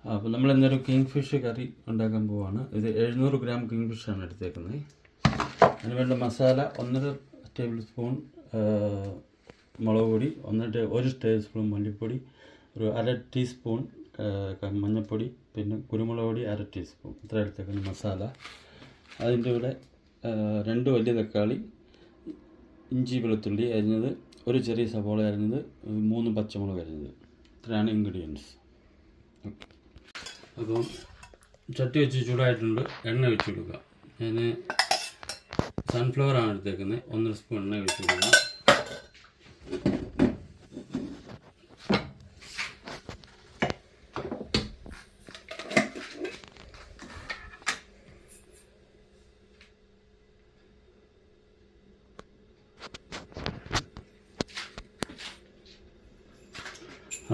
അപ്പോൾ നമ്മൾ ഇന്നൊരു കിങ് ഫിഷ് കറി ഉണ്ടാക്കാൻ പോവാണ്. ഇത് 700 ഗ്രാം കിങ് ഫിഷാണ് എടുത്തേക്കുന്നത്. അതിന് വേണ്ട മസാല 1.5 ടേബിൾ സ്പൂൺ മുളക് പൊടി, 1 ടേബിൾ സ്പൂൺ മല്ലിപ്പൊടി, ഒരു 1/2 ടീസ്പൂൺ മഞ്ഞൾപ്പൊടി, പിന്നെ കുരുമുളക് പൊടി 1/2 ടീസ്പൂൺ. ഇത്ര എടുത്തേക്കുന്ന മസാല. അതിൻ്റെ കൂടെ 2 വലിയ തക്കാളി, ഇഞ്ചി വെളുത്തുള്ളി അരിഞ്ഞത്, ഒരു ചെറിയ സവോള അരിഞ്ഞത്, 3 പച്ചമുളക് അരിഞ്ഞത്. ഇത്രയാണ് ഇൻഗ്രീഡിയൻസ്. ഓക്കെ, അപ്പം ചട്ടി വെച്ച് ചൂടായിട്ടുണ്ട്. എണ്ണ വെച്ച് കൊടുക്കുക. ഞാൻ സൺഫ്ലവറാണ് എടുത്തേക്കുന്നത്. 1 സ്പൂൺ എണ്ണ വെച്ച് കൊടുക്കുക.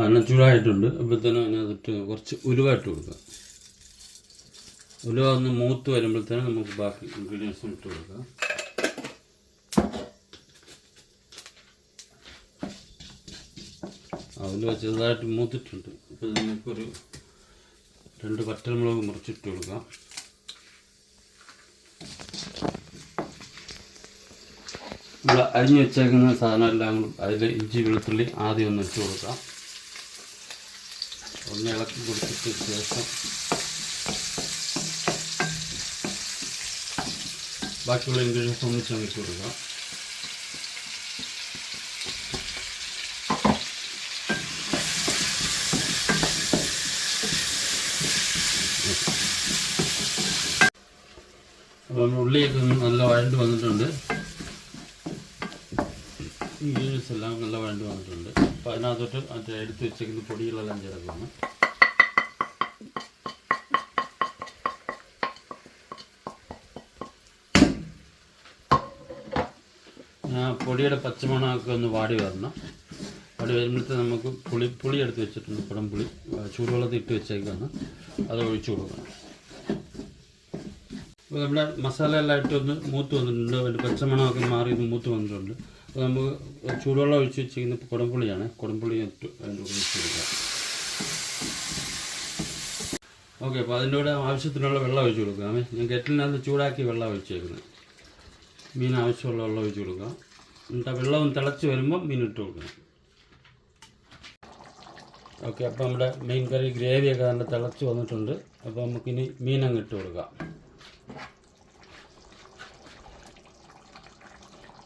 എണ്ണ ചൂടായിട്ടുണ്ട്. അപ്പോഴത്തേനും അതിനകത്തിട്ട് കുറച്ച് ഉലുവ ഇട്ട് കൊടുക്കുക. ഉലുവ ഒന്ന് മൂത്ത് വരുമ്പോഴത്തേനും നമുക്ക് ബാക്കി ഇൻഗ്രീഡിയൻസും ഇട്ട് കൊടുക്കുക. ഉലുവ ചെറുതായിട്ട് മൂത്തിട്ടുണ്ട്. അപ്പോൾ നമുക്കൊരു 2 വറ്റൽമുളക് മുറിച്ചിട്ട് കൊടുക്കാം. നമ്മൾ അരിഞ്ഞു വെച്ചേക്കുന്ന സാധനം എല്ലാം കൂടി അതിൽ ഇഞ്ചി വെളുത്തുള്ളി ആദ്യം ഒന്ന് ഇട്ട് കൊടുക്കാം. ഒന്ന് ഇളക്കി കൊടുത്തിട്ട് ശേഷം ബാക്കിയുള്ള ഇൻഗ്രീഡിയൻസ് ഒന്ന് ചമിച്ച് കൊടുക്കുക. അപ്പം ഉള്ളിയൊക്കെ നല്ല വഴണ്ട് വന്നിട്ടുണ്ട്. ഇൻഗ്രീഡിയൻസ് എല്ലാം നല്ല വഴണ്ട് വന്നിട്ടുണ്ട്. അപ്പോൾ അതിനകത്തോട്ട് മറ്റേ എടുത്ത് വെച്ചേക്കുന്ന പൊടികളെല്ലാം ചേർക്കുകയാണ്. പൊടിയുടെ പച്ചമണമൊക്കെ ഒന്ന് വാടി വരണം. വാടി വരുമ്പോഴത്തെ നമുക്ക് പുളി എടുത്ത് വെച്ചിട്ടുണ്ട്. കുടംപുളി ചൂടുവെള്ളത്തിൽ ഇട്ട് വെച്ചേക്കാണ്. അത് ഒഴിച്ചു കൊടുക്കണം. അപ്പോൾ നമ്മുടെ മസാല എല്ലാം ഇട്ടൊന്ന് മൂത്ത് വന്നിട്ടുണ്ട്. അതിൻ്റെ പച്ചമണമൊക്കെ മാറി ഒന്ന് മൂത്ത് വന്നിട്ടുണ്ട്. അപ്പോൾ നമുക്ക് ചൂടുവെള്ളം ഒഴിച്ച് വെച്ചിരിക്കുന്ന കുടംപുളിയാണ്. കുടംപുളി ഇട്ട് അതിൻ്റെ ഒഴിച്ച് കൊടുക്കുക. ഓക്കെ, അപ്പോൾ അതിൻ്റെ കൂടെ ആവശ്യത്തിനുള്ള വെള്ളം ഒഴിച്ച് കൊടുക്കാം. ഞാൻ കെറ്റിലിനകത്ത് ചൂടാക്കി വെള്ളം ഒഴിച്ചേക്കുന്നത്. മീൻ ആവശ്യമുള്ള വെള്ളം ഒഴിച്ച് കൊടുക്കുക. എന്നിട്ട് ആ വെള്ളം ഒന്ന് തിളച്ച് വരുമ്പോൾ മീൻ ഇട്ട് കൊടുക്കണം. ഓക്കെ, അപ്പോൾ നമ്മുടെ മീൻ കറി ഗ്രേവിയൊക്കെ നല്ല തിളച്ച് വന്നിട്ടുണ്ട്. അപ്പോൾ നമുക്കിനി മീനങ്ങ് ഇട്ട് കൊടുക്കാം.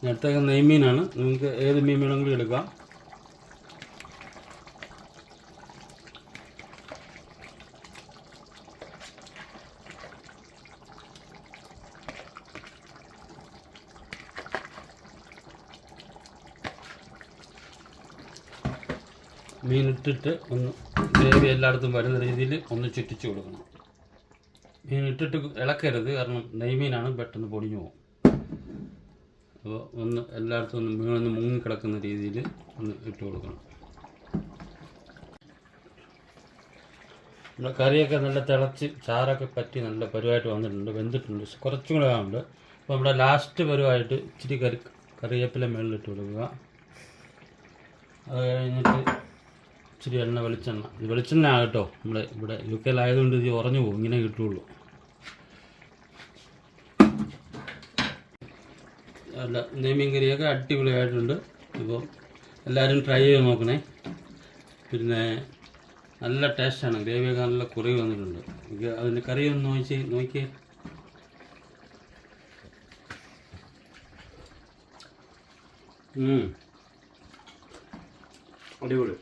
നേരത്തെ നെയ്മീനാണ്. നിങ്ങൾക്ക് ഏത് മീൻ വേണമെങ്കിലും എടുക്കാം. മീനിട്ടിട്ട് ഒന്ന് ഗ്രേവി എല്ലായിടത്തും വരുന്ന രീതിയിൽ ഒന്ന് ചുറ്റിച്ച് കൊടുക്കണം. മീനിട്ടിട്ട് ഇളക്കരുത്, കാരണം നെയ്മീനാണ്, പെട്ടെന്ന് പൊടിഞ്ഞു പോകും. അപ്പോൾ ഒന്ന് എല്ലായിടത്തും ഒന്ന് മീനൊന്ന് മുങ്ങിക്കിടക്കുന്ന രീതിയിൽ ഒന്ന് ഇട്ട് കൊടുക്കണം. നമ്മുടെ കറിയൊക്കെ നല്ല തിളച്ച് ചാറൊക്കെ പറ്റി നല്ല പരുവായിട്ട് വന്നിട്ടുണ്ട്, വെന്തിട്ടുണ്ട്. കുറച്ചും കൂടെ ആവുന്നുണ്ട്. അപ്പോൾ നമ്മുടെ ലാസ്റ്റ് പരുവായിട്ട് ഇച്ചിരി കറിവേപ്പില മുകളിലിട്ട് കൊടുക്കുക. അത് കഴിഞ്ഞിട്ട് ഇച്ചിരി എണ്ണ, വെളിച്ചെണ്ണ. ഇത് വെളിച്ചെണ്ണ ആകട്ടോ. നമ്മുടെ ഇവിടെ UK ആയതുകൊണ്ട് ഇത് ഉറഞ്ഞു പോകും, ഇങ്ങനെ കിട്ടുള്ളൂ. അല്ല, നെയ്മീൻ കറിയൊക്കെ അടിപൊളിയായിട്ടുണ്ട്. ഇപ്പോൾ എല്ലാവരും ട്രൈ ചെയ്ത് നോക്കണേ. പിന്നെ നല്ല ടേസ്റ്റാണ്. ഗ്രേവിയൊക്കെ നല്ല കുറവ് വന്നിട്ടുണ്ട്. അതിൻ്റെ കറി ഒന്ന് നോക്കിയേ. അടിപൊളി.